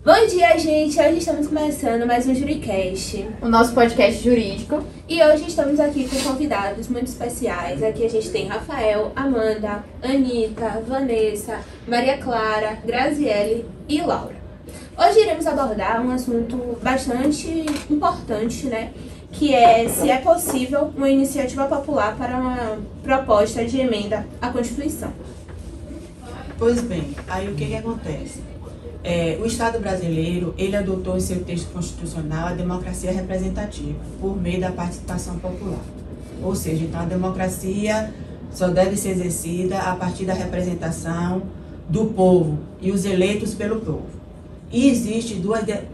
Bom dia, gente! Hoje estamos começando mais um Juricast, o nosso podcast jurídico. E hoje estamos aqui com convidados muito especiais. Aqui a gente tem Rafael, Amanda, Anitta, Vanessa, Maria Clara, Graziele e Laura. Hoje iremos abordar um assunto bastante importante, né? Que é se é possível uma iniciativa popular para uma proposta de emenda à Constituição. Pois bem, aí o que acontece? O Estado brasileiro, ele adotou em seu texto constitucional a democracia representativa, por meio da participação popular. Ou seja, então a democracia só deve ser exercida a partir da representação do povo e os eleitos pelo povo. E existem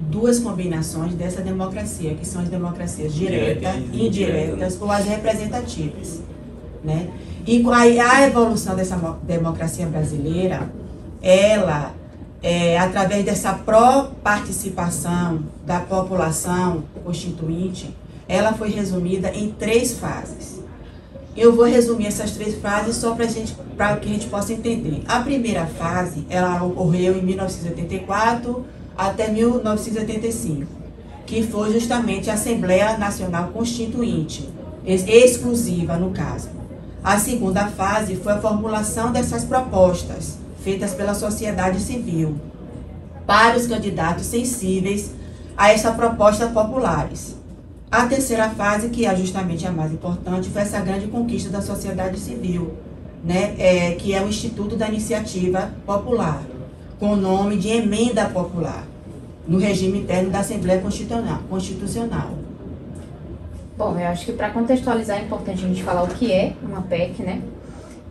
duas combinações dessa democracia, que são as democracias diretas, indiretas ou as representativas, né? E a evolução dessa democracia brasileira, ela, através dessa pró-participação da população constituinte, ela foi resumida em 3 fases. Eu vou resumir essas 3 fases só para que a gente possa entender. A primeira fase, ela ocorreu em 1984 até 1985, que foi justamente a Assembleia Nacional Constituinte, exclusiva no caso. A segunda fase foi a formulação dessas propostas, feitas pela sociedade civil, para os candidatos sensíveis a essa proposta populares. A terceira fase, que é justamente a mais importante, foi essa grande conquista da sociedade civil, né, que é o Instituto da Iniciativa Popular, com o nome de Emenda Popular, no regime interno da Assembleia Constitucional. Bom, eu acho que para contextualizar é importante a gente falar o que é uma PEC, né?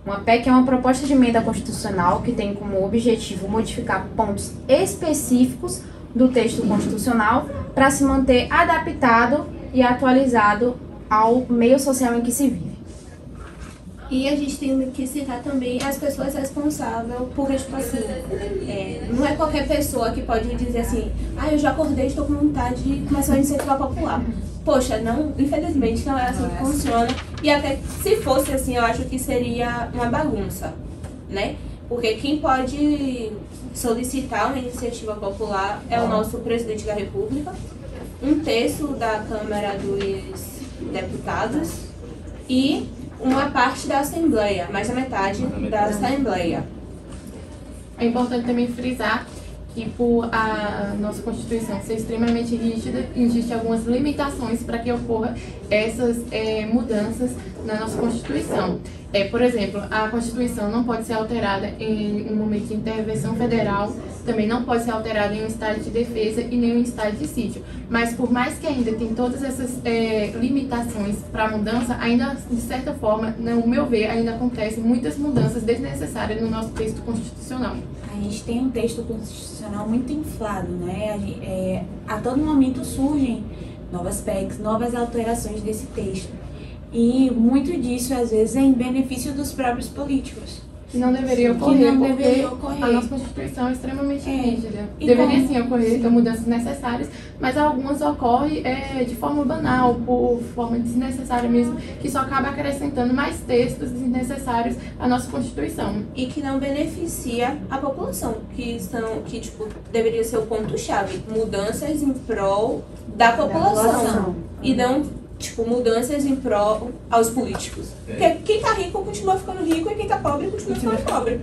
Uma PEC é uma proposta de emenda constitucional que tem como objetivo modificar pontos específicos do texto constitucional para se manter adaptado e atualizado ao meio social em que se vive. E a gente tem que citar também as pessoas responsáveis por, tipo assim, não é qualquer pessoa que pode dizer assim, eu já acordei, estou com vontade de começar uma iniciativa popular. Poxa, não, infelizmente não é assim que funciona. E até se fosse assim, eu acho que seria uma bagunça, né? Porque quem pode solicitar uma iniciativa popular é o nosso presidente da República, 1/3 da Câmara dos Deputados e uma parte da Assembleia, mais da metade da Assembleia. É importante também frisar que por a nossa Constituição ser extremamente rígida, existem algumas limitações para que ocorra essas mudanças na nossa Constituição. Por exemplo, a Constituição não pode ser alterada em um momento de intervenção federal, também não pode ser alterada em um estado de defesa e nem em um estado de sítio. Mas por mais que ainda tem todas essas limitações para a mudança, ainda, de certa forma, no meu ver, ainda acontecem muitas mudanças desnecessárias no nosso texto constitucional. A gente tem um texto constitucional muito inflado, né? A todo momento surgem novas PECs, novas alterações desse texto. E muito disso, às vezes, é em benefício dos próprios políticos. Que não deveria ocorrer, porque a nossa Constituição é extremamente rígida. E deveria sim ocorrer mudanças necessárias, mas algumas ocorrem de forma banal, por forma desnecessária mesmo, que só acaba acrescentando mais textos desnecessários à nossa Constituição. E que não beneficia a população, que deveria ser o ponto-chave. Mudanças em prol da população. E não mudanças em prol aos políticos. Porque quem tá rico continua ficando rico e quem tá pobre continua ficando pobre.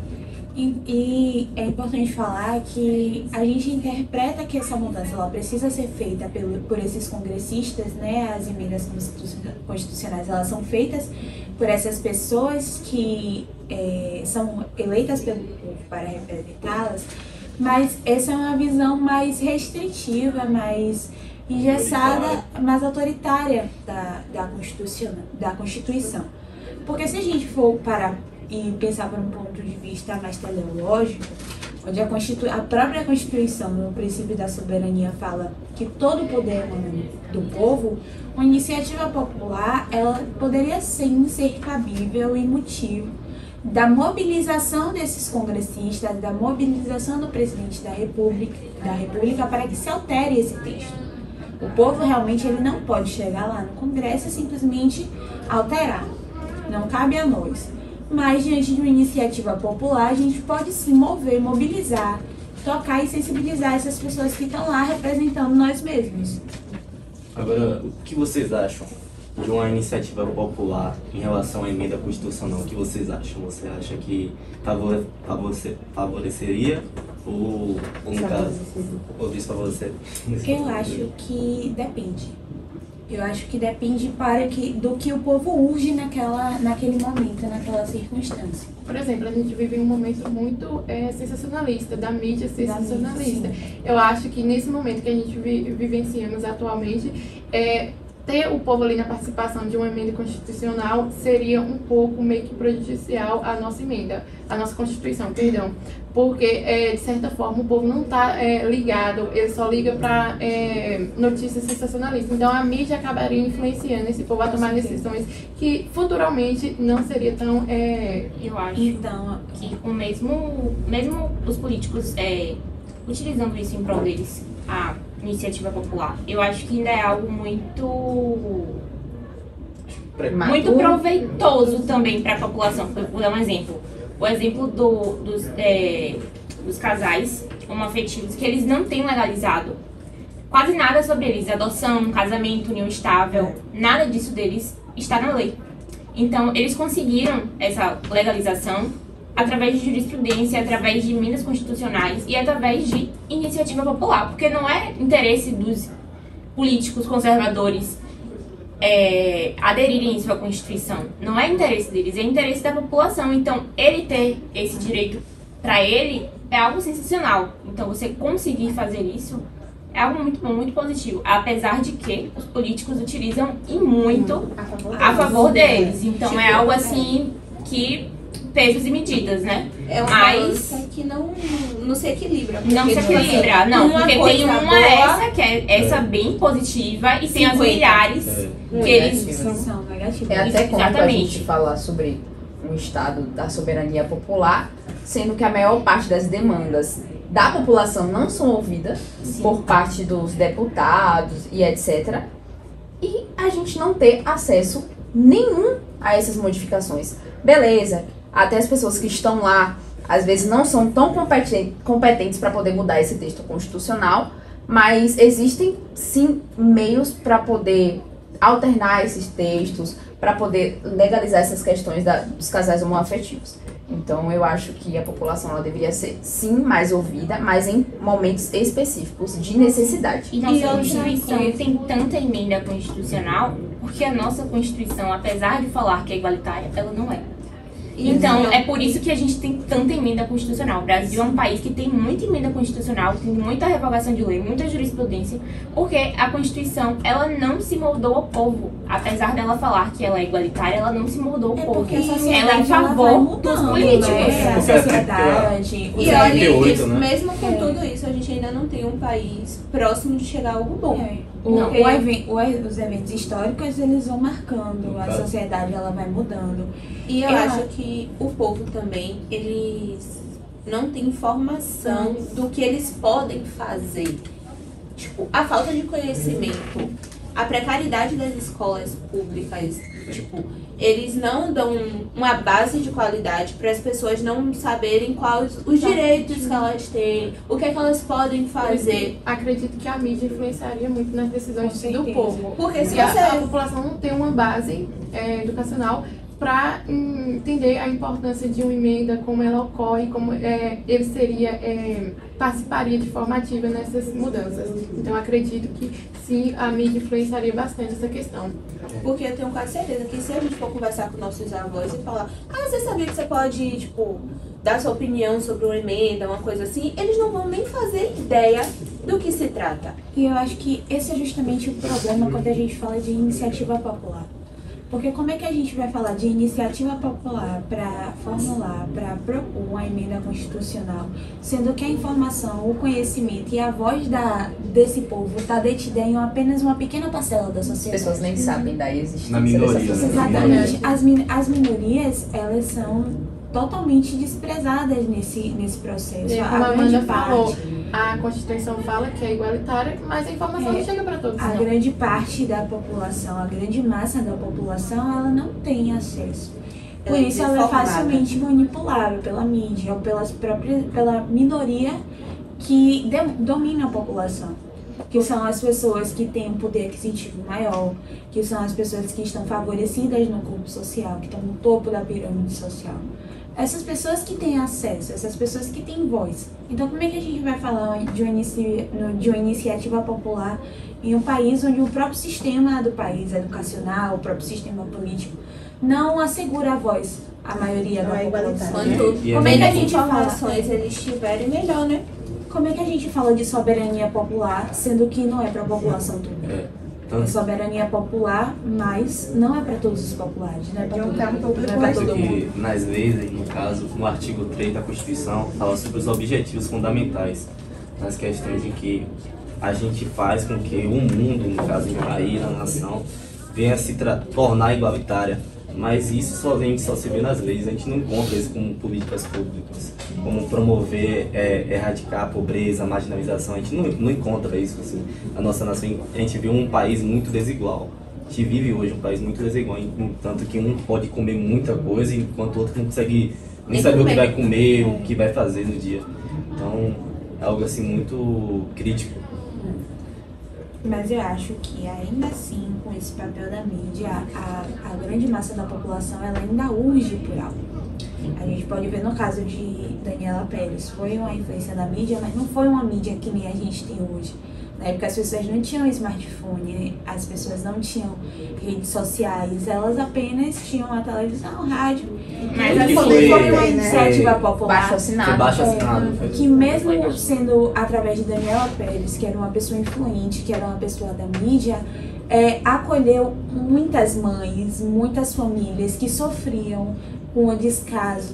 E é importante falar que a gente interpreta que essa mudança ela precisa ser feita por esses congressistas, né? As emendas constitucionais elas são feitas por essas pessoas que são eleitas pelo povo para representá-las, mas essa é uma visão mais restritiva, mais engessada, mais autoritária da Constituição. Porque se a gente for parar e pensar por um ponto de vista mais teleológico, onde a própria Constituição, no princípio da soberania, fala que todo o poder emana do povo, uma iniciativa popular ela poderia sim ser cabível e motivo da mobilização desses congressistas, da mobilização do presidente da República para que se altere esse texto. O povo realmente ele não pode chegar lá no Congresso e simplesmente alterar. Não cabe a nós. Mas diante de uma iniciativa popular, a gente pode se mover, mobilizar tocar e sensibilizar essas pessoas que estão lá representando nós mesmos. Agora, o que vocês acham de uma iniciativa popular em relação à emenda constitucional? O que vocês acham? Você acha que favoreceria ou no caso, ou desfavorecer? Eu acho que depende. Eu acho que depende do que o povo urge naquele momento, naquela circunstância. Por exemplo, a gente vive em um momento muito sensacionalista, da mídia sensacionalista. Eu acho que nesse momento que a gente vivenciamos atualmente, ter o povo ali na participação de uma emenda constitucional seria um pouco meio que prejudicial à nossa emenda, à nossa Constituição, perdão. Porque, de certa forma, o povo não está ligado, ele só liga para notícias sensacionalistas. Então, a mídia acabaria influenciando esse povo a tomar decisões que futuramente não seria tão... Eu acho que mesmo os políticos utilizando isso em prol deles, a iniciativa popular, eu acho que ainda é algo muito proveitoso também para a população. Vou dar um exemplo. O exemplo dos casais homoafetivos, que eles não têm legalizado quase nada sobre eles. Adoção, casamento, união estável, nada disso deles está na lei. Então, eles conseguiram essa legalização através de jurisprudência, através de emendas constitucionais e através de iniciativa popular. Porque não é interesse dos políticos conservadores aderirem isso à Constituição. Não é interesse deles, é interesse da população. Então, ele ter esse direito para ele é algo sensacional. Então, você conseguir fazer isso é algo muito bom, muito positivo. Apesar de que os políticos utilizam e muito a favor deles. Então, é algo assim que pesos e medidas, né? É uma balança que não se equilibra. Não se equilibra, não. Porque tem uma que é essa bem positiva e tem as milhares que eles São negativas. É até cômico a gente falar sobre um estado da soberania popular, sendo que a maior parte das demandas da população não são ouvidas por parte dos deputados e etc. E a gente não ter acesso nenhum a essas modificações. Beleza, até as pessoas que estão lá, às vezes não são tão competentes para poder mudar esse texto constitucional, mas existem sim meios para poder alternar esses textos, para poder legalizar essas questões dos casais homoafetivos. Então eu acho que a população ela deveria ser sim mais ouvida, mas em momentos específicos de necessidade. E nossa Constituição tem tanta emenda constitucional porque a nossa Constituição, apesar de falar que é igualitária, ela não é. Então, é por isso que a gente tem tanta emenda constitucional. O Brasil é um país que tem muita emenda constitucional, tem muita revogação de lei, muita jurisprudência, porque a Constituição, ela não se moldou ao povo. Apesar dela falar que ela é igualitária, ela não se moldou ao povo. Porque a sociedade ela é em favor dos políticos. A sociedade, e olha, mesmo com tudo isso, a gente ainda não tem um país próximo de chegar a algo bom. Os eventos históricos, eles vão marcando, a sociedade ela vai mudando. E eu acho que o povo também, eles não têm informação do que eles podem fazer. Tipo, a falta de conhecimento, a precariedade das escolas públicas, tipo, eles não dão uma base de qualidade para as pessoas não saberem quais os direitos que elas têm, o que é que elas podem fazer. Acredito que a mídia influenciaria muito nas decisões do povo. Porque se a população não tem uma base educacional para entender a importância de uma emenda, como ela ocorre, como ele participaria de forma ativa nessas mudanças. Então, acredito que sim, a mídia influenciaria bastante essa questão. Porque eu tenho quase certeza que se a gente for conversar com nossos avós e falar, você sabia que você pode, tipo, dar sua opinião sobre uma emenda, uma coisa assim, eles não vão nem fazer ideia do que se trata. E eu acho que esse é justamente o problema quando a gente fala de iniciativa popular. Porque como é que a gente vai falar de iniciativa popular para formular, para propor uma emenda constitucional, sendo que a informação, o conhecimento e a voz desse povo está detida em apenas uma pequena parcela da sociedade? As pessoas nem sabem da existência Na minoria, dessas pessoas. Exatamente. As minorias, elas são totalmente desprezadas nesse processo. Como a Amanda falou, a Constituição fala que é igualitária, mas a informação não chega para todos. A grande parte da população, a grande massa da população, ela não tem acesso. Por isso ela é facilmente manipulável pela mídia ou pela minoria que dominam a população, que são as pessoas que têm um poder aquisitivo maior, que são as pessoas que estão favorecidas no grupo social, que estão no topo da pirâmide social. Essas pessoas que têm acesso, essas pessoas que têm voz. Então, como é que a gente vai falar de uma iniciativa popular em um país onde o próprio sistema do país educacional, o próprio sistema político, não assegura a voz à maioria da população? Como é que a gente informações eles tiverem, melhor, né? Como é que a gente fala de soberania popular, sendo que não é para a população toda? É soberania popular, mas não é para todos os populares, né? Não é para todo mundo. Nas leis, no caso, no artigo 3 da Constituição, fala sobre os objetivos fundamentais, nas questões de que a gente faz com que o mundo, no caso, o país, a nação, venha se tornar igualitária. Mas isso somente só se vê nas leis, a gente não encontra isso como políticas públicas, como promover, erradicar a pobreza, a marginalização, a gente não encontra isso. Assim. A nossa nação, a gente vê um país muito desigual, a gente vive hoje um país muito desigual, tanto que um pode comer muita coisa, enquanto o outro não consegue nem saber o que vai comer, o que vai fazer no dia. Então, é algo assim muito crítico. Mas eu acho que ainda assim, com esse papel da mídia, a grande massa da população ela ainda urge por algo. A gente pode ver no caso de Daniela Pérez, foi uma influência da mídia, mas não foi uma mídia que nem a gente tem hoje. Na época as pessoas não tinham smartphone, as pessoas não tinham redes sociais, elas apenas tinham a televisão, rádio. Mas foi uma iniciativa popular. Baixo assinado. Baixo assinado. Que mesmo sendo através de Daniela Pérez, que era uma pessoa influente, que era uma pessoa da mídia, acolheu muitas mães, muitas famílias que sofriam com o descaso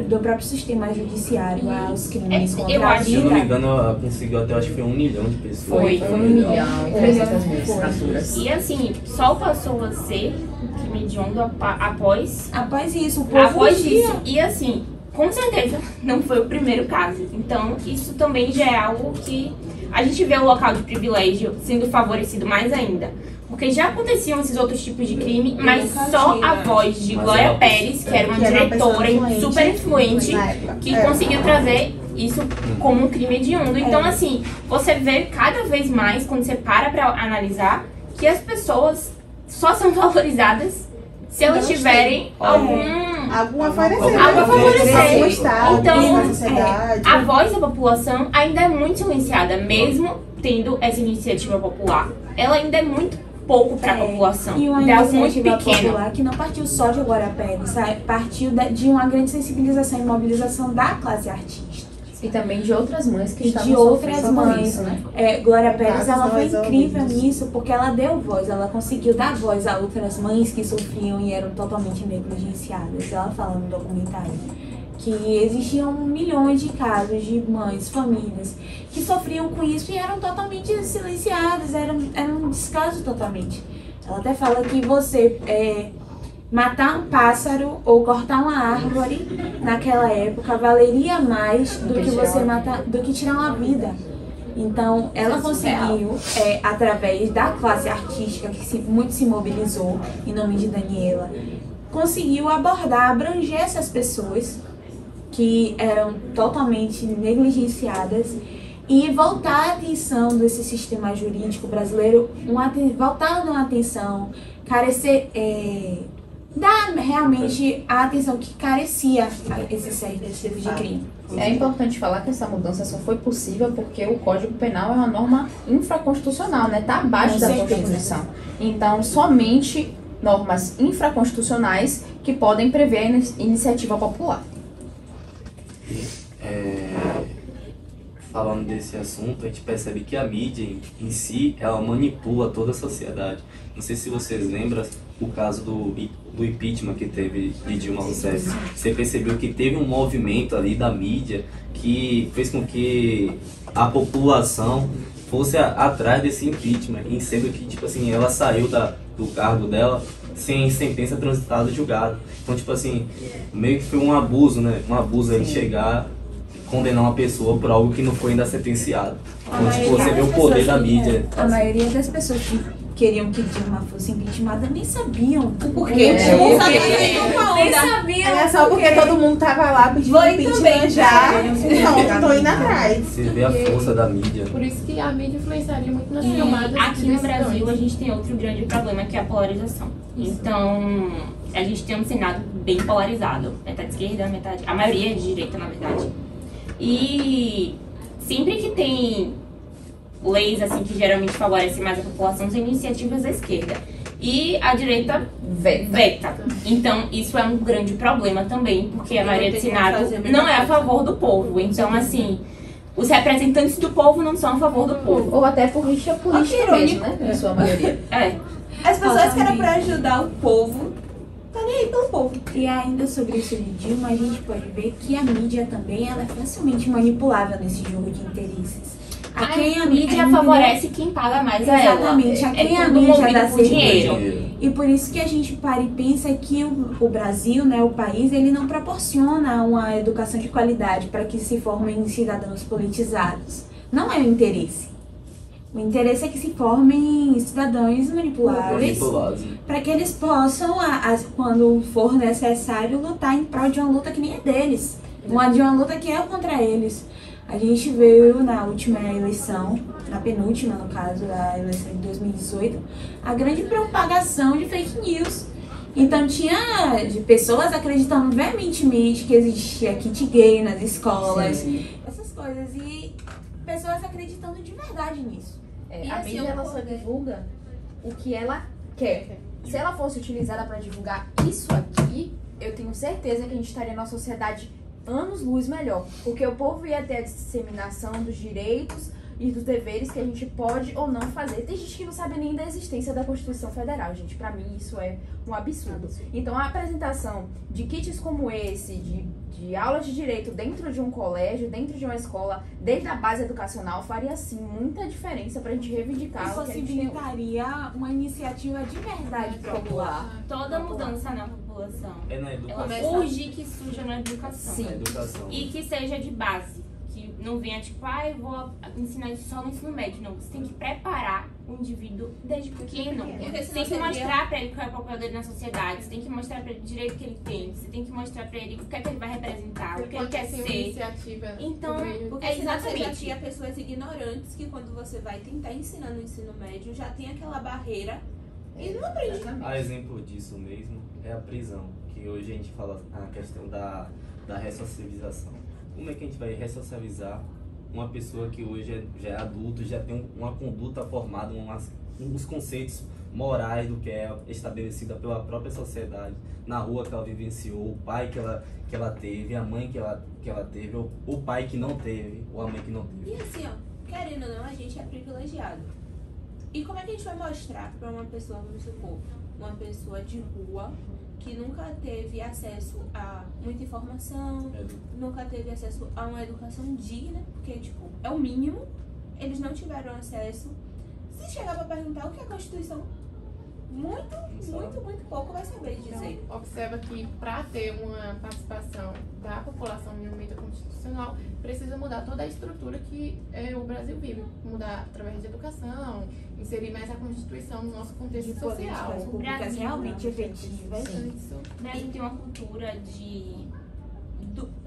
do próprio sistema judiciário aos crimes contra a Se eu não vida. me engano, ela conseguiu até, acho que foi 1 milhão de pessoas. Foi 1 milhão e 300 mil assinaturas. E assim, só passou a ser crime hediondo após Após isso, o povo isso. E assim, com certeza não foi o primeiro caso. Então, isso também já é algo que a gente vê o local de privilégio sendo favorecido mais ainda. Porque já aconteciam esses outros tipos de crime, mas só a voz de Glória Pérez, que era uma diretora super influente, que conseguiu trazer isso como um crime hediondo. Então, assim, você vê cada vez mais, quando você para pra analisar, que as pessoas só são valorizadas se elas tiverem alguma favorecer. Algum estado, então, na sociedade. a voz da população ainda é muito silenciada, mesmo tendo essa iniciativa popular. Ela ainda é muito pouco para a população. E uma é algo muito iniciativa pequeno. popular que não partiu só de Glória Pérez, sabe? Partiu de uma grande sensibilização e mobilização da classe artística. E também de outras mães que E estavam de outras sofrendo com mães. isso, né? Glória Pérez, ela foi não incrível resolvidos. nisso, porque ela deu voz, ela conseguiu dar voz a outras mães que sofriam e eram totalmente negligenciadas. Ela fala no documentário que existiam milhões de casos de mães, famílias, que sofriam com isso e eram totalmente silenciadas, era um descaso totalmente. Ela até fala que você matar um pássaro ou cortar uma árvore naquela época valeria mais do que tirar uma vida. Então, ela conseguiu, através da classe artística que muito se mobilizou em nome de Daniela, conseguiu abranger essas pessoas que eram totalmente negligenciadas e voltar a atenção desse sistema jurídico brasileiro, voltar a dar uma atenção, dar realmente a atenção que carecia a esse tipo de crime. É importante falar que essa mudança só foi possível porque o Código Penal é uma norma infraconstitucional, né? Está abaixo da Constituição. Então, somente normas infraconstitucionais que podem prever a iniciativa popular. Falando desse assunto, a gente percebe que a mídia em si, ela manipula toda a sociedade. Não sei se vocês lembram o caso do impeachment que teve de Dilma Rousseff. Você percebeu que teve um movimento ali da mídia que fez com que a população fosse atrás desse impeachment, e sendo que, tipo assim, ela saiu do cargo dela sem sentença transitada julgada. Então, tipo assim, meio que foi um abuso, né? Um abuso aí chegar condenar uma pessoa por algo que não foi ainda sentenciado. Então, tipo, você vê o poder da mídia. A maioria das pessoas que queriam que Dilma fosse impeachmentada nem sabiam o porquê. Nem sabiam. Era só porque todo mundo tava lá pedindo impeachment já. Não, tô indo atrás. Você vê a força da mídia. Por isso que a mídia influenciaria muito nas E filmadas. aqui no Brasil a gente tem outro grande problema, que é a polarização. Então, a gente tem um Senado bem polarizado. Metade esquerda, metade... A maioria é de direita, na verdade. E sempre que tem leis assim que geralmente favorecem mais a população, são iniciativas da esquerda. E a direita veta. Então, isso é um grande problema também, porque a maioria do Senado não é a favor do povo. Então, assim, os representantes do povo não são a favor do povo. Ou até por rixa política mesmo, né? Em sua maioria. As pessoas que eram pra ajudar o povo, tá nem aí pelo povo. E ainda sobre isso de Dilma, a gente pode ver que a mídia também ela é facilmente manipulável nesse jogo de interesses. A mídia favorece quem paga mais a ela. Exatamente, a quem a tudo mídia movido dá por dinheiro. E por isso que a gente para e pensa que o Brasil, né, o país, ele não proporciona uma educação de qualidade para que se formem cidadãos politizados. Não é o interesse. O interesse é que se formem cidadãos manipuláveis para que eles possam, quando for necessário, lutar em prol de uma luta que nem é deles. De uma luta que é contra eles. A gente viu na última eleição, na penúltima, no caso, da eleição de 2018, a grande propagação de fake news. Então tinha de pessoas acreditando veementemente que existia kit gay nas escolas, essas coisas, e pessoas acreditando de verdade nisso. A mídia ela só divulga o que ela quer. Se ela fosse utilizada para divulgar isso aqui, eu tenho certeza que a gente estaria numa sociedade anos-luz melhor, porque o povo ia ter a disseminação dos direitos e dos deveres que a gente pode ou não fazer. Tem gente que não sabe nem da existência da Constituição Federal, gente. Pra mim isso é um absurdo. Então a apresentação de kits como esse, de aulas de direito dentro de um colégio, dentro de uma escola, desde a base educacional, faria sim muita diferença pra gente reivindicar Isso o que a gente possibilitaria uma iniciativa de verdade popular. Toda mudança na população, É na ela educação. urge que surja na educação. Na educação. E que seja de base. Que não venha tipo, eu vou ensinar isso só no ensino médio. Não, você tem que preparar o indivíduo desde pequeno. Você tem que mostrar pra ele qual é o papel dele na sociedade. Você tem que mostrar pra ele o direito que ele tem. Você tem que mostrar pra ele o que é que ele vai representar, o que ele quer ser. Então, porque senão você já tinha pessoas ignorantes que quando você vai tentar ensinar no ensino médio, já tem aquela barreira e não aprende. A exemplo disso mesmo é a prisão, que hoje a gente fala a questão da ressocialização. Como é que a gente vai ressocializar uma pessoa que hoje já é adulto, já tem uma conduta formada, uns conceitos morais do que é estabelecida pela própria sociedade, na rua que ela vivenciou, o pai que ela teve, a mãe que ela teve, o pai que não teve, ou a mãe que não teve. E assim, querendo ou não, a gente é privilegiado. E como é que a gente vai mostrar para uma pessoa, vamos supor, uma pessoa de rua que nunca teve acesso a muita informação, nunca teve acesso a uma educação digna, porque, tipo, é o mínimo, eles não tiveram acesso. Se chegar para perguntar o que é a Constituição, muito pouco vai saber dizer. Então, observa que para ter uma participação da população no meio constitucional, precisa mudar toda a estrutura que o Brasil vive. Mudar através de educação, inserir mais a Constituição no nosso contexto social. Políticas públicas realmente efetivas. O Brasil tem uma cultura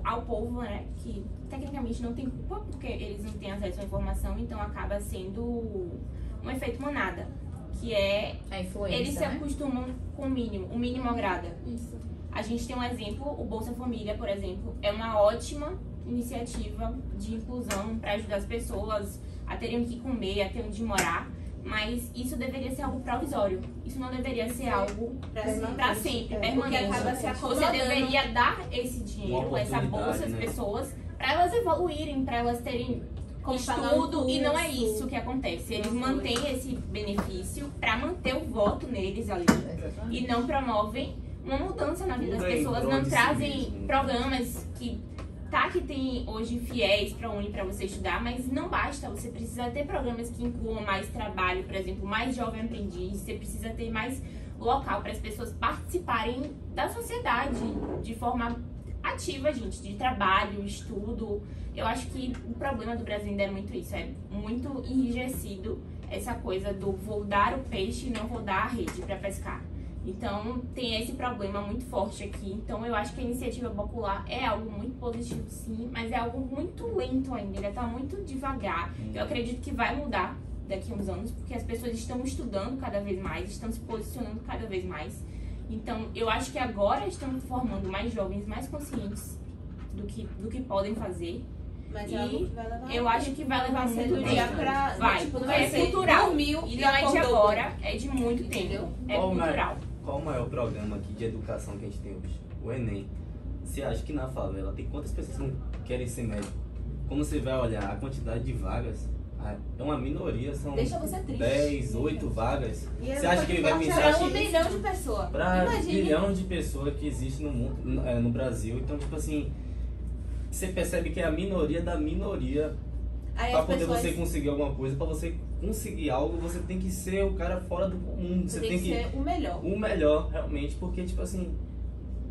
ao povo, né, que tecnicamente não tem culpa, porque eles não têm acesso à informação, então acaba sendo um efeito manada. Que é a influência, eles se acostumam com o mínimo agrada. Isso. A gente tem um exemplo, o Bolsa Família, por exemplo, é uma ótima iniciativa de inclusão para ajudar as pessoas a terem o que comer, a ter onde morar, mas isso deveria ser algo provisório. Isso não deveria ser algo para sempre, permanente. Porque acaba se acomodando. Você deveria dar esse dinheiro, essa bolsa às pessoas, para elas evoluírem, para elas terem estudo, e não é isso que acontece. Eles mantêm esse benefício para manter o voto neles ali. E não promovem uma mudança na vida das pessoas, não trazem programas que tem hoje fiéis para para você estudar, mas não basta. Você precisa ter programas que incluam mais trabalho, por exemplo, mais jovem aprendiz. Você precisa ter mais local para as pessoas participarem da sociedade de forma ativa, gente, de trabalho, estudo. Eu acho que o problema do Brasil ainda é muito isso, é muito enrijecido essa coisa do vou dar o peixe e não vou dar a rede para pescar. Então, tem esse problema muito forte aqui. Então, eu acho que a iniciativa popular é algo muito positivo, sim, mas é algo muito lento ainda, ele está muito devagar. Eu acredito que vai mudar daqui a uns anos, porque as pessoas estão estudando cada vez mais, estão se posicionando cada vez mais. Então, eu acho que agora estamos formando mais jovens, mais conscientes do que podem fazer. Mas eu acho que vai levar muito do dia tempo. pra... Vai, tipo, não é vai ser cultural. dormiu E e não é de acordou. agora, é de muito tempo. É cultural. Qual o maior programa aqui de educação que a gente tem hoje? O Enem. Você acha que na favela tem quantas pessoas que não querem ser médico? Como você vai olhar a quantidade de vagas, é uma minoria, são Deixa você triste. 10, 8 vagas. E Você acha que ele vai pensar para 1 que milhão de pessoas. para Imagine. bilhão de pessoas que existe no mundo, no Brasil? Então, tipo assim, você percebe que é a minoria da minoria. Aí Pra as poder pessoas... você conseguir alguma coisa, pra você conseguir algo, você tem que ser o cara fora do comum. Você tem que ser o melhor. O melhor, realmente, porque, tipo assim,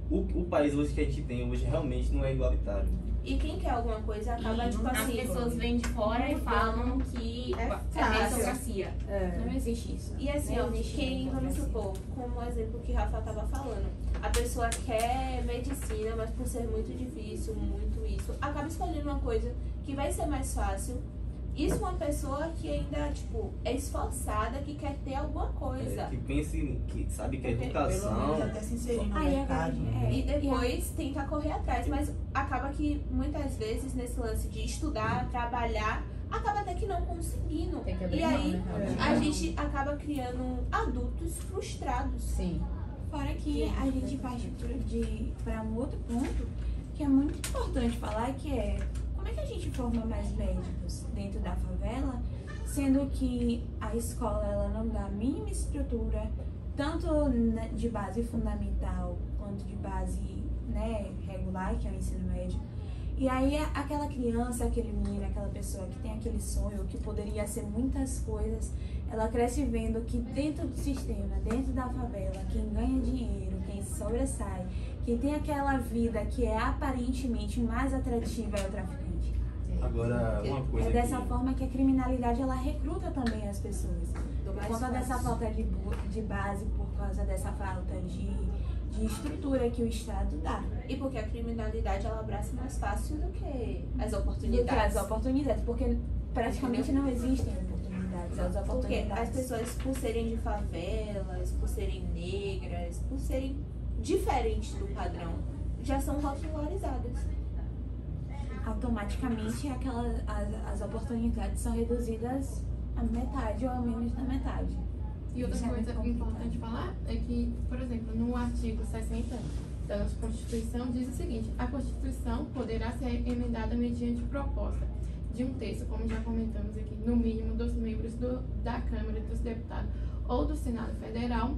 o país hoje que a gente tem hoje realmente não é igualitário. E quem quer alguma coisa acaba, tipo As assim... pessoas vêm de fora e falam que É é fácil. meritocracia. Não existe isso. E assim, Não ó, existe quem, vamos democracia. supor, como o exemplo que o Rafa tava falando, a pessoa quer medicina, mas por ser muito difícil, muito isso, acaba escolhendo uma coisa que vai ser mais fácil. Isso uma pessoa que ainda, tipo, é esforçada, que quer ter alguma coisa. Que pense, que sabe que a Porque, Pelo menos educação... até se inserir no Aí mercado. E depois tenta correr atrás, mas acaba que muitas vezes nesse lance de estudar, trabalhar, acaba até que não conseguindo. Tem que abrir E mão, aí né? a gente acaba criando adultos frustrados. Sim. Fora que a gente parte para um outro ponto que é muito importante falar, que é como é que a gente forma mais médicos dentro da favela, sendo que a escola ela não dá a mínima estrutura, tanto de base fundamental quanto de base, né, regular, que é o ensino médio. E aí aquela criança, aquele menino, aquela pessoa que tem aquele sonho, que poderia ser muitas coisas, ela cresce vendo que dentro do sistema, dentro da favela, quem ganha dinheiro, quem sobressai, quem tem aquela vida que é aparentemente mais atrativa é o traficante. Agora, uma coisa É dessa que... forma que a criminalidade ela recruta também as pessoas. Por mais conta dessa fácil. falta de base, por causa dessa falta de estrutura que o Estado dá. E porque a criminalidade ela abraça mais fácil do que as Do que oportunidades. as oportunidades, porque praticamente não existem oportunidades. As Porque oportunidades. as pessoas, por serem de favelas, por serem negras, por serem diferentes do padrão, já são popularizadas. Automaticamente as oportunidades são reduzidas a metade ou a menos da metade. E outra Isso é coisa muito importante falar é que, por exemplo, no artigo 60 da nossa Constituição diz o seguinte: a Constituição poderá ser emendada mediante proposta de um terço, como já comentamos aqui, no mínimo dos membros da Câmara dos Deputados ou do Senado Federal,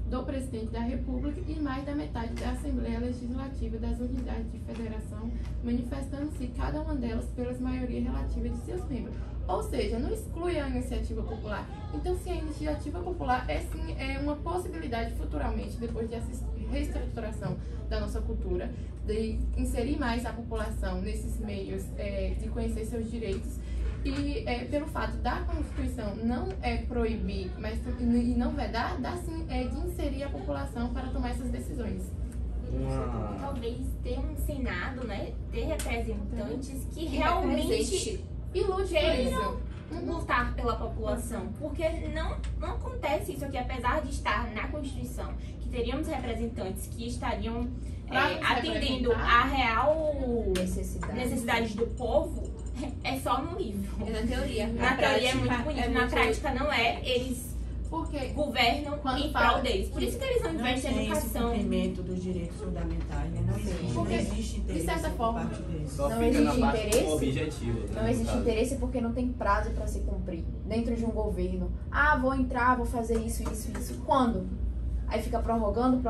do Presidente da República e mais da metade da Assembleia Legislativa das unidades de federação, manifestando-se cada uma delas pelas maiorias relativas de seus membros. Ou seja, não exclui a iniciativa popular. Então, se a iniciativa popular é uma possibilidade futuramente, depois dessa reestruturação da nossa cultura, de inserir mais a população nesses meios, de conhecer seus direitos, e pelo fato da Constituição não proibir, mas e não vedar, dá sim de inserir a população para tomar essas decisões. Talvez ter um Senado, né? Ter representantes que realmente E lute por queiram isso. lutar pela população. Porque não acontece isso aqui, apesar de estar na Constituição, que teríamos representantes que estariam Pra nos atendendo representar. a real Necessidade. do povo, é só no livro. É na teoria. Na teoria é muito bonito, na muito- prática não é. Eles Porque governam Quando em fala- prol deles. Por isso que eles não Não investem em tem esse educação. cumprimento dos direitos fundamentais, né? Não existe, Porque, não existe interesse de certa por forma, parte deles. Só Não fica na existe parte interesse? do objetivo. né, Não no existe caso. interesse porque não tem prazo para se cumprir. Dentro de um governo. Ah, vou entrar, vou fazer isso. Quando? Aí fica prorrogando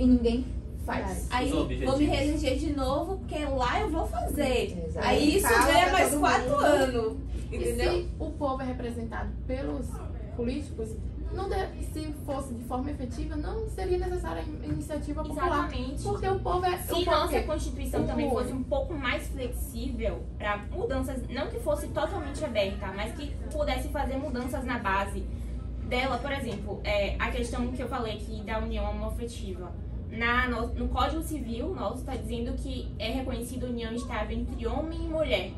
e ninguém faz. Aí Os objetivos. vou me reeleger de novo, porque lá eu vou fazer. Exato. Aí isso Fala ganha pra mais todo 4 mundo. anos. E Entendeu? se o povo é representado pelos políticos, se fosse de forma efetiva, não seria necessária a iniciativa popular. Exatamente. Porque o povo é... Se nossa Constituição também fosse um pouco mais flexível para mudanças, não que fosse totalmente aberta, mas que pudesse fazer mudanças na base dela, por exemplo, a questão que eu falei aqui da união homoafetiva. No Código Civil nosso está dizendo que é reconhecida união estável entre homem e mulher.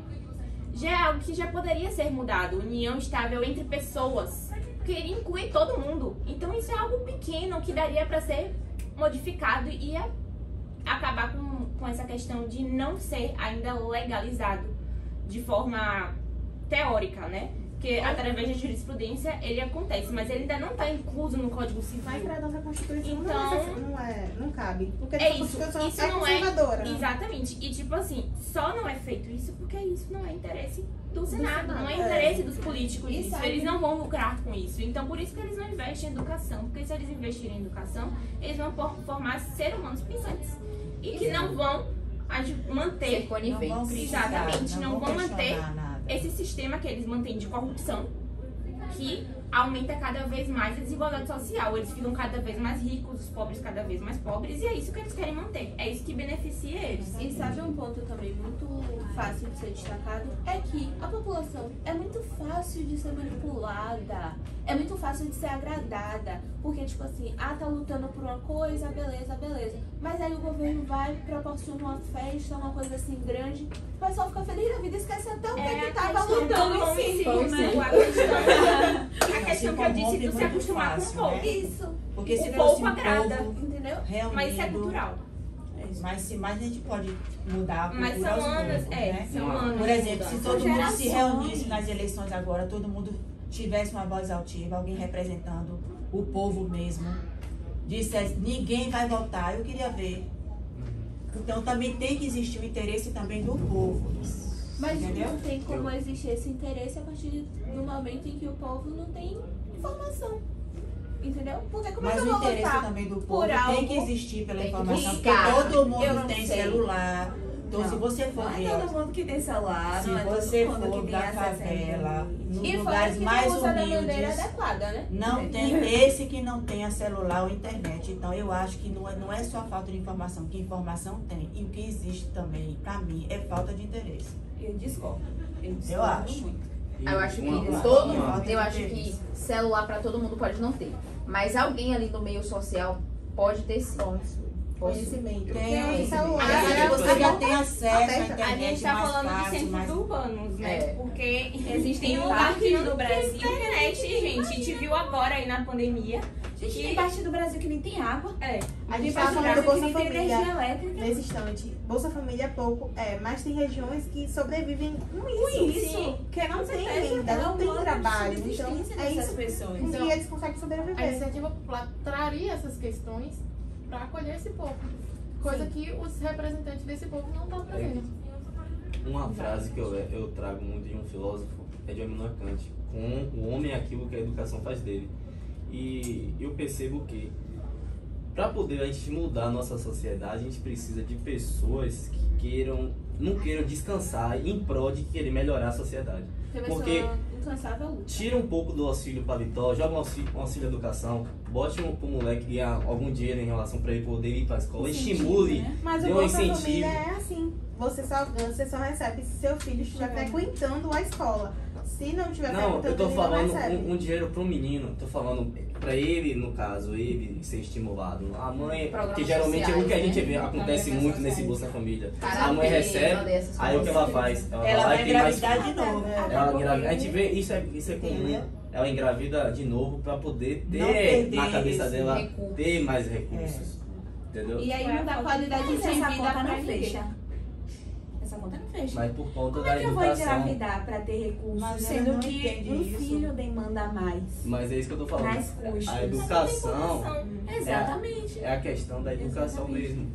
Já é algo que já poderia ser mudado, união estável entre pessoas, porque ele inclui todo mundo. Então isso é algo pequeno que daria para ser modificado e ia acabar com essa questão de não ser ainda legalizado de forma teórica, né? Porque através da jurisprudência ele acontece, mas ele ainda não está incluso no Código Civil. Mas para a nossa Constituição então, não cabe. Porque a Constituição isso é não conservadora. Exatamente. E tipo assim, só não é feito isso porque isso não é interesse do Senado, não é interesse dos políticos isso. Eles não vão lucrar com isso. Então por isso que eles não investem em educação. Porque se eles investirem em educação, eles vão formar seres humanos pensantes. E que não vão manter. Exatamente, não vão manter esse sistema que eles mantêm de corrupção, que aumenta cada vez mais a desigualdade social. Eles ficam cada vez mais ricos, os pobres cada vez mais pobres, e é isso que eles querem manter. É isso que beneficia eles. E sabe um ponto também muito fácil de ser destacado? É que a população é muito fácil de ser manipulada, é muito fácil de ser agradada, porque tipo assim, tá lutando por uma coisa, beleza. Mas aí o governo vai, proporciona uma festa, uma coisa assim grande, o pessoal fica feliz da vida, esquece até o que tava lutando em si, né? A questão que eu disse de se acostumar com o povo. Né? Isso. Porque se o fosse povo agrada, entendeu? Reunido, mas isso é cultural. Mas a gente pode mudar a cultura mas são aos anos, poucos, né? são anos. Por exemplo, se todo mundo se gerações. reunisse nas eleições agora, todo mundo tivesse uma voz altiva, alguém representando o povo mesmo, dissesse, ninguém vai votar, eu queria ver. Então também tem que existir o interesse também do povo. Mas entendeu? não tem como existir esse interesse a partir do momento em que o povo não tem informação. Entendeu? Porque como é que Mas eu o vou interesse votar também do povo por tem algo? que existir pela Tem que informação, buscar. porque todo Eu mundo não tem sei. celular. Então, se você for Não ver, é todo mundo que tem celular, se não é você todo mundo for que tem da acesso a favela, internet. nos E fora lugares que mais não usa da maneira humildes, adequada, né? não tem esse que não tenha celular ou internet. Então eu acho que não é só falta de informação, que informação tem. E o que existe também, pra mim, é falta de interesse. Eu discordo. Eu acho. Muito. Eu acho que Uma- todo uma- mundo, eu acho que celular para todo mundo pode não ter. Mas alguém ali no meio social pode ter sim. Conhecimento. Tem, celular. aí você já tem acesso à A internet gente tá mais falando de fácil, centros mais... urbanos, né? É. Porque existem lugares partes no do Brasil. internet, gente. A gente viu agora aí na pandemia. Gente, tem parte do Brasil que nem tem água. A Tem gente parte tá do falando do Brasil que Bolsa nem tem energia Família elétrica. nesse instante. Bolsa Família é pouco, mas tem regiões que sobrevivem com isso. Sim. Porque não tem certeza, renda, não tem uma trabalho. Então, subsistência é dessas isso pessoas. Então, que eles conseguem A sobreviver. iniciativa popular traria essas questões para acolher esse povo. Coisa que os representantes desse povo não estão trazendo. Uma frase que eu trago muito de um filósofo é de Immanuel Kant: com o homem é aquilo que a educação faz dele. E eu percebo que para poder a gente mudar a nossa sociedade, a gente precisa de pessoas que não queiram descansar em prol de querer melhorar a sociedade. Porque incansável luta. tira um pouco do auxílio paletó, joga um auxílio educação, bote pro moleque ganhar algum dinheiro em relação para ele poder ir para a escola, estimule, Mas o dê um Bolsa incentivo. Família é assim. Você só recebe se seu filho estiver frequentando a escola. Se não estiver Não, eu frequentando, tô ele não falando recebe. um dinheiro pro menino, tô falando pra ele, no caso, ele ser estimulado. A mãe, Programas que geralmente sociais, o que a gente né? vê acontece muito nesse Bolsa Família. Cara, A mãe eu recebe, mandei essas aí o que ela coisas. faz? Ela Ela vai vai ter mais engravidar de filho. novo. Ela engravida. A gente vê, isso é comum. Entendeu? Ela engravida de novo pra poder Não ter perder na cabeça esse dela, recurso. ter mais recursos. Entendeu? E aí não dá qualidade de Mas essa vida conta pra não ninguém. fecha. Essa conta não fecha. Mas por conta Como da é que eu vou educação. engravidar pra ter recursos, Mas ela sendo não que entende um isso. filho demanda mais? Mas é isso que eu tô falando. Mais custos. A educação Exatamente. é a questão da educação mesmo.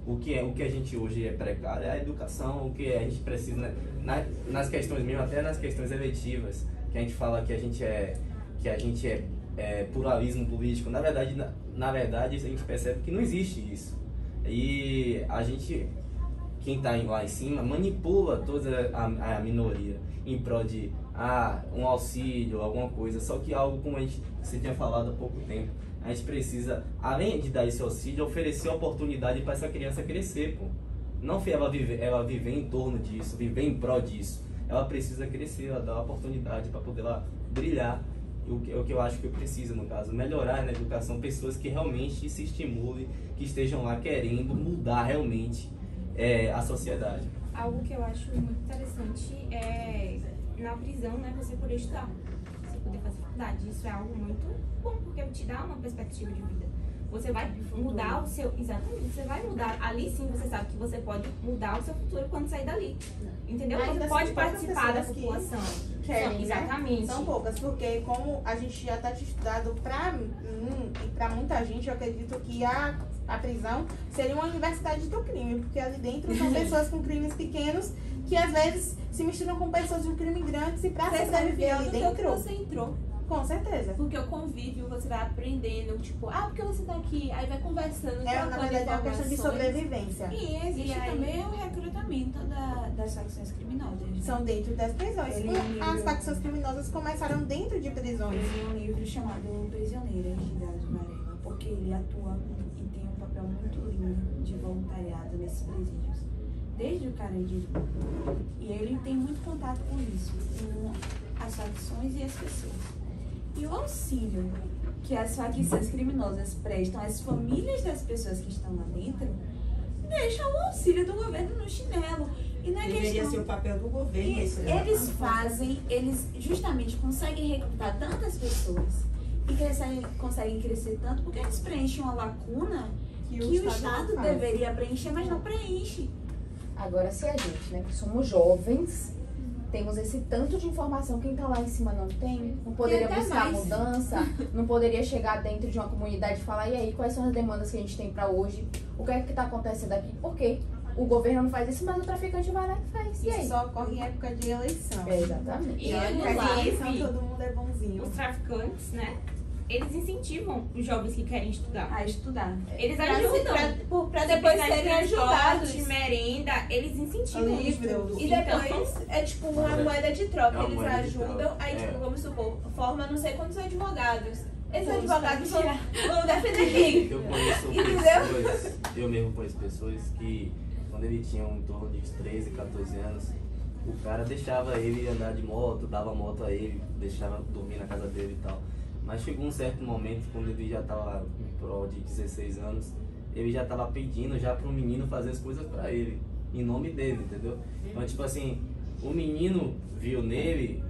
O que a gente hoje é precário é a educação, o que a gente precisa, né? Nas questões mesmo, até nas questões eletivas, que a gente fala que a gente é pluralismo político. Na verdade a gente percebe que não existe isso. E a gente quem está lá em cima manipula toda a minoria em prol de um auxílio, alguma coisa. Só que algo como você tinha falado há pouco tempo, a gente precisa, além de dar esse auxílio, oferecer oportunidade para essa criança crescer, pô. Não ela viver em torno disso, viver em prol disso. Ela precisa crescer, ela dá oportunidade para poder lá brilhar. O que eu acho que eu preciso, no caso, melhorar na educação pessoas que realmente se estimulem, que estejam lá querendo mudar realmente a sociedade. Algo que eu acho muito interessante é na prisão, né, você poder estudar, você poder fazer faculdade. Isso é algo muito bom, porque te dá uma perspectiva de vida. Você vai mudar o seu... Exatamente, você vai mudar. Ali sim você sabe que você pode mudar o seu futuro quando sair dali. Entendeu? Você pode participar da população. Querem, exatamente. Né? São poucas, porque como a gente já está estudado, para mim e para muita gente, eu acredito que a prisão seria uma universidade do crime, porque ali dentro são pessoas com crimes pequenos que às vezes se misturam com pessoas de um crime grandes e para sobreviver ali dentro. Você entrou. Com certeza. Porque o convívio, você vai aprendendo, tipo, porque você tá aqui, aí vai conversando. Na verdade, é uma questão de sobrevivência. E existe também o recrutamento das facções criminosas. Né? São dentro das prisões. As facções criminosas começaram dentro de prisões. Tem um livro chamado Prisioneiras, de Drauzio Varela, porque ele atua e tem um papel muito lindo de voluntariado nesses presídios. Desde o Carandiru. E ele tem muito contato com isso, com as facções e as pessoas. E o auxílio que as facções criminosas prestam às famílias das pessoas que estão lá dentro deixa o auxílio do governo no chinelo. E na Deveria ser o papel do governo. Eles justamente conseguem recrutar tantas pessoas e conseguem crescer tanto porque eles preenchem uma lacuna que o Estado deveria preencher, mas não preenche. Agora, se a gente, né, que somos jovens, temos esse tanto de informação, quem tá lá em cima não tem, não poderia buscar mudança, não poderia chegar dentro de uma comunidade e falar, e aí, quais são as demandas que a gente tem pra hoje, o que é que tá acontecendo aqui, por quê? O governo não faz isso, mas o traficante vai lá e faz. E aí? Isso só ocorre em época de eleição. Exatamente. E em época de eleição todo mundo é bonzinho. Os traficantes, né? Eles incentivam os jovens que querem estudar. A estudar. Eles ajudam. Pra depois serem ajudados. De merenda, eles incentivam o estudo. E depois é tipo uma moeda de troca. Eles moeda de ajudam, troca. aí tipo, vamos supor, forma não sei quantos advogados. Esses advogados vão defender quem? Eu conheço pessoas, eu mesmo conheço pessoas que quando ele tinha em torno de 13, 14 anos, o cara deixava ele andar de moto, dava moto a ele, deixava dormir na casa dele e tal. Mas chegou um certo momento, quando ele já estava em prol de 16 anos, ele já estava pedindo já para o menino fazer as coisas para ele, em nome dele, entendeu? Então, tipo assim, o menino viu nele,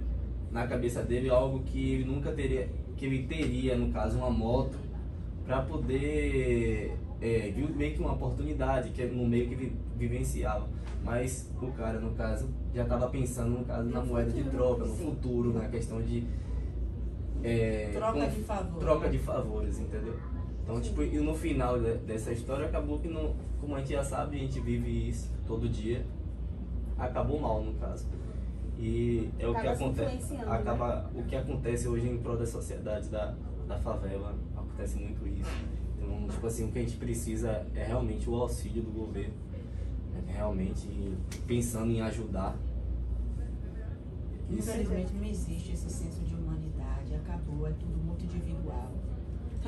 na cabeça dele, algo que ele nunca teria, que ele teria, no caso, uma moto, para poder, viu meio que uma oportunidade, que é no meio que ele vivenciava. Mas o cara, no caso, já estava pensando, no caso, na moeda de troca, no futuro, na questão de troca de favores, entendeu? Então, tipo, e no final dessa história acabou que, não, como a gente já sabe, a gente vive isso todo dia, acabou mal no caso. E é o que acontece, o que acontece hoje em prol da sociedade da favela, acontece muito isso. Então, tipo assim, o que a gente precisa é realmente o auxílio do governo, realmente pensando em ajudar. Infelizmente não existe esse senso de humanidade, acabou, é tudo muito individual.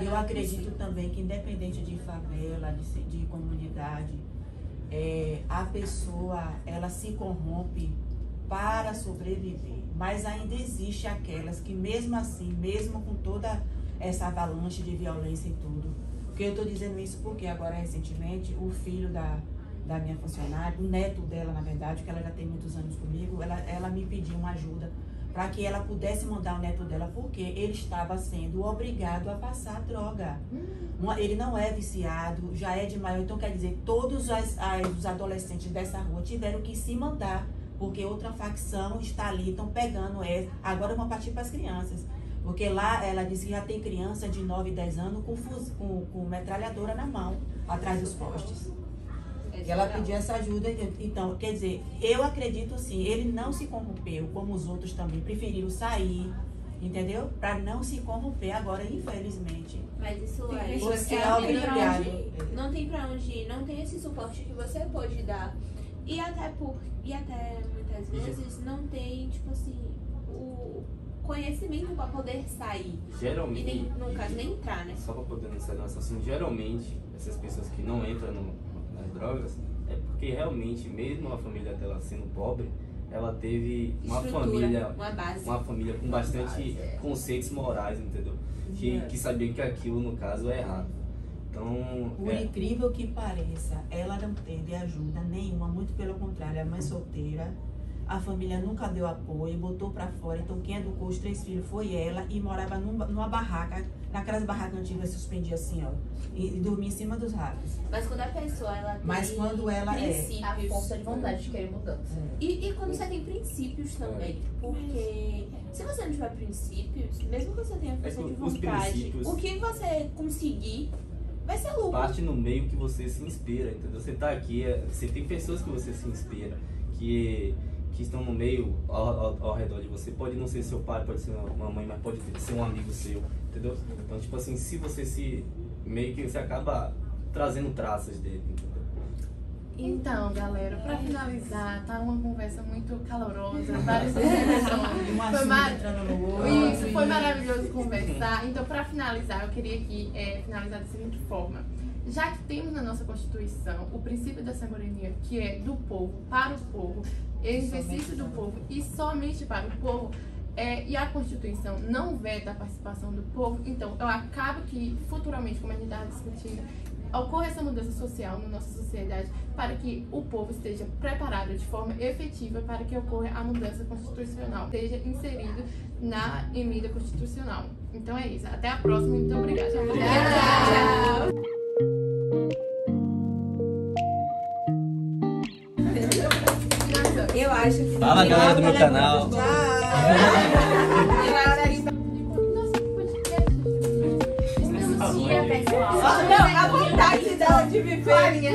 Eu acredito também que independente de favela, de comunidade, a pessoa, ela se corrompe para sobreviver, mas ainda existe aquelas que mesmo assim, mesmo com toda essa avalanche de violência e tudo, porque eu estou dizendo isso porque agora recentemente o filho da minha funcionária, o neto dela, na verdade, que ela já tem muitos anos comigo, ela me pediu uma ajuda para que ela pudesse mandar o neto dela, porque ele estava sendo obrigado a passar droga. Ele não é viciado, já é de maior, então quer dizer, todos os adolescentes dessa rua tiveram que se mandar, porque outra facção está ali, estão pegando agora vão partir para as crianças. Porque lá ela disse que já tem criança de 9, 10 anos com metralhadora na mão, atrás dos postes. E ela pediu essa ajuda, então, quer dizer, eu acredito sim, ele não se corrompeu, como os outros também, preferiram sair, entendeu? Para não se corromper agora, infelizmente. Mas isso você é obrigado. Não tem pra onde ir, não tem esse suporte que você pode dar. E até muitas vezes não tem, tipo assim, o conhecimento para poder sair. Geralmente, E nem, no caso, nem entrar, né? Só para poder não sair do assunto, geralmente, essas pessoas que não entram nas drogas, é porque realmente, mesmo a família dela sendo pobre, ela teve uma família com bastante conceitos morais, entendeu? Que sabiam que aquilo, no caso, é errado. Então, por incrível que pareça, ela não teve ajuda nenhuma, muito pelo contrário, a mãe solteira, a família nunca deu apoio, botou pra fora. Então quem educou os 3 filhos foi ela e morava numa barraca, naquelas barracas antigas, suspendia assim, ó, e dormia em cima dos racos. Mas quando a pessoa, ela tem princípios, a força de vontade de querer mudança. E quando você tem princípios também, porque se você não tiver princípios, mesmo que você tenha força de vontade, o que você conseguir vai ser lucro. Parte no meio que você se inspira, entendeu? Você tá aqui, você tem pessoas que você se inspira, que estão no meio, ao redor de você. Pode não ser seu pai, pode ser uma mãe, mas pode ser um amigo seu, entendeu? Então, tipo assim, se você meio que você acaba trazendo traços dele, entendeu? Então, galera, pra finalizar, tá uma conversa muito calorosa, várias reflexões. Foi maravilhoso conversar. Então, pra finalizar, eu queria aqui finalizar da seguinte forma. Já que temos na nossa Constituição o princípio da soberania, que é do povo, para o povo, exercício do povo e somente para o povo, e a Constituição não veta a participação do povo, então eu acabo que futuramente, como a gente estava discutindo, ocorra essa mudança social na nossa sociedade para que o povo esteja preparado de forma efetiva para que ocorra a mudança constitucional, esteja inserido na emenda constitucional. Então é isso. Até a próxima. Muito obrigada. Tchau. Eu acho que... Fala, galera do meu canal. Tchau. Dia, pessoal. Não, a vontade dela de viver. Clarinha,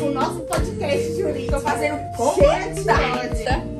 o nosso podcast, Júlia, tô fazendo cheia de